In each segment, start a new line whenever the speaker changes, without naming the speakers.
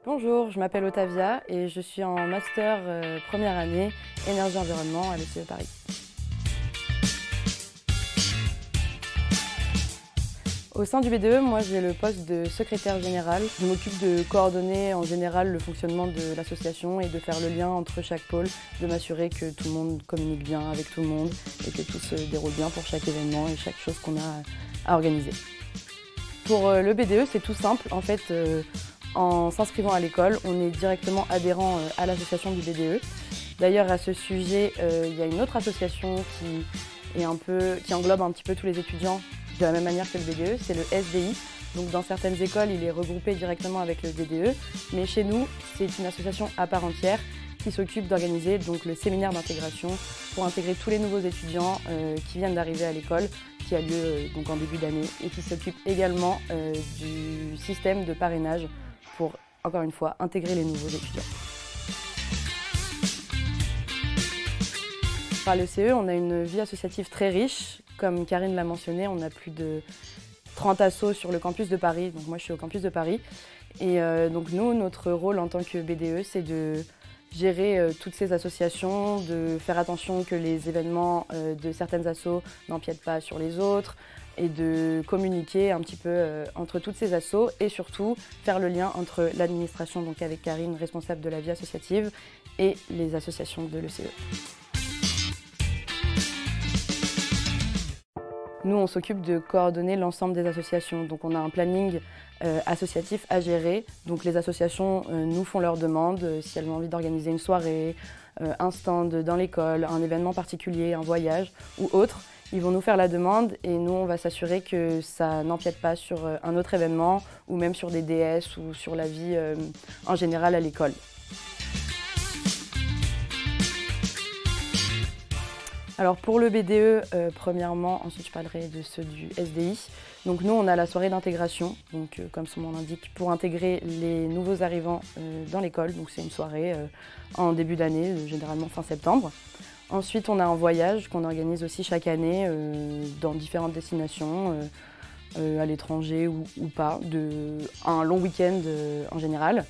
Bonjour, je m'appelle Otavia et je suis en master première année énergie-environnement à l'ECE Paris. Au sein du BDE, moi j'ai le poste de secrétaire général. Je m'occupe de coordonner en général le fonctionnement de l'association et de faire le lien entre chaque pôle, de m'assurer que tout le monde communique bien avec tout le monde et que tout se déroule bien pour chaque événement et chaque chose qu'on a à organiser. Pour le BDE, c'est tout simple. En fait, en s'inscrivant à l'école, on est directement adhérent à l'association du BDE. D'ailleurs, à ce sujet, il y a une autre association qui englobe un petit peu tous les étudiants de la même manière que le BDE, c'est le SDI. Donc dans certaines écoles, il est regroupé directement avec le BDE, mais chez nous, c'est une association à part entière qui s'occupe d'organiser donc le séminaire d'intégration pour intégrer tous les nouveaux étudiants qui viennent d'arriver à l'école, qui a lieu donc en début d'année, et qui s'occupe également du système de parrainage pour, encore une fois, intégrer les nouveaux étudiants. Par le CE, on a une vie associative très riche. Comme Karine l'a mentionné, on a plus de 30 assos sur le campus de Paris. Donc moi, je suis au campus de Paris. Et donc nous, notre rôle en tant que BDE, c'est de gérer toutes ces associations, de faire attention que les événements de certaines assos n'empiètent pas sur les autres et de communiquer un petit peu entre toutes ces assos et surtout faire le lien entre l'administration, donc avec Karine, responsable de la vie associative, et les associations de l'ECE. Nous, on s'occupe de coordonner l'ensemble des associations. Donc on a un planning associatif à gérer. Donc les associations nous font leurs demandes, si elles ont envie d'organiser une soirée, un stand dans l'école, un événement particulier, un voyage ou autre. Ils vont nous faire la demande et nous, on va s'assurer que ça n'empiète pas sur un autre événement ou même sur des DS ou sur la vie en général à l'école. Alors pour le BDE, premièrement, ensuite je parlerai de ceux du SDI. Donc nous, on a la soirée d'intégration, donc comme son nom l'indique, pour intégrer les nouveaux arrivants dans l'école. Donc c'est une soirée en début d'année, généralement fin septembre. Ensuite, on a un voyage qu'on organise aussi chaque année dans différentes destinations, à l'étranger ou pas, un long week-end en général.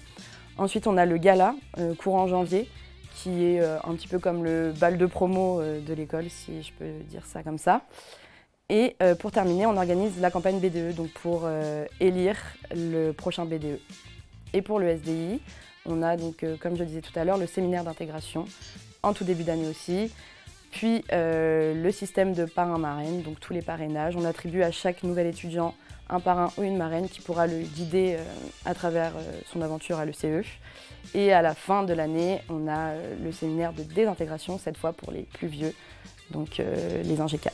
Ensuite, on a le gala courant janvier, qui est un petit peu comme le bal de promo de l'école, si je peux dire ça comme ça. Et pour terminer, on organise la campagne BDE, donc pour élire le prochain BDE. Et pour le SDI, on a donc, comme je le disais tout à l'heure, le séminaire d'intégration, en tout début d'année aussi. Puis le système de parrain-marraine, donc tous les parrainages. On attribue à chaque nouvel étudiant un parrain ou une marraine qui pourra le guider à travers son aventure à l'ECE. Et à la fin de l'année, on a le séminaire de désintégration, cette fois pour les plus vieux, donc les 1G4.